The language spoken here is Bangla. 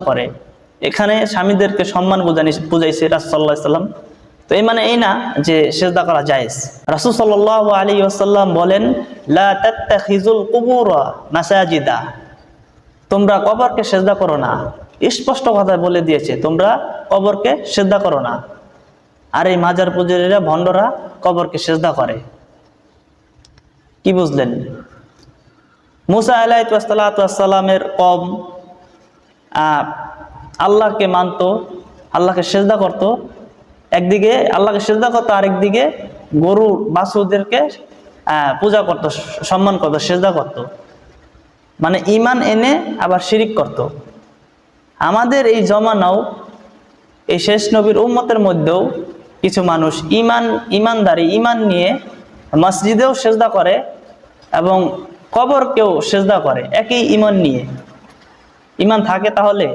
করে। এখানে স্বামীদেরকে সম্মান বুঝাইছে রাসূল সাল্লাল্লাহু আলাইহি ওয়াসাল্লাম। তো এই মানে এই না যে সিজদা করা জায়েজ। রাসূল সাল্লাল্লাহু আলাইহি ওয়াসাল্লাম বলেন, লা তাত্তাখিজুল কুবুরা মাসাজিদা, তোমরা কবরকে সিজদা করো না। স্পষ্ট কথা বলে দিয়েছে, তোমরা কবরকে সিজদা করো না। আর এই মাজার পূজারীরা, ভণ্ডরা কবরকে সিজদা করে। কি বুঝলেন? মুসা আলাইহিসসালামের কওম আল্লাহকে মানত, আল্লাহকে সিজদা করত, একদিকে আল্লাহকে সিজদা করতো, আরেকদিকে গরু বাছুরদেরকে পূজা করত, সম্মান করত, সিজদা করত। মানে ঈমান এনে আবার শিরিক করত। আমাদের এই জমানাও, এই শেষ নবীর উম্মতের মধ্যেও কিছু মানুষ ঈমানদারি, ঈমান নিয়ে মসজিদেও সিজদা করে এবং কবরকেও সিজদা করে, একই ঈমান নিয়ে। ঈমান থাকে তাহলে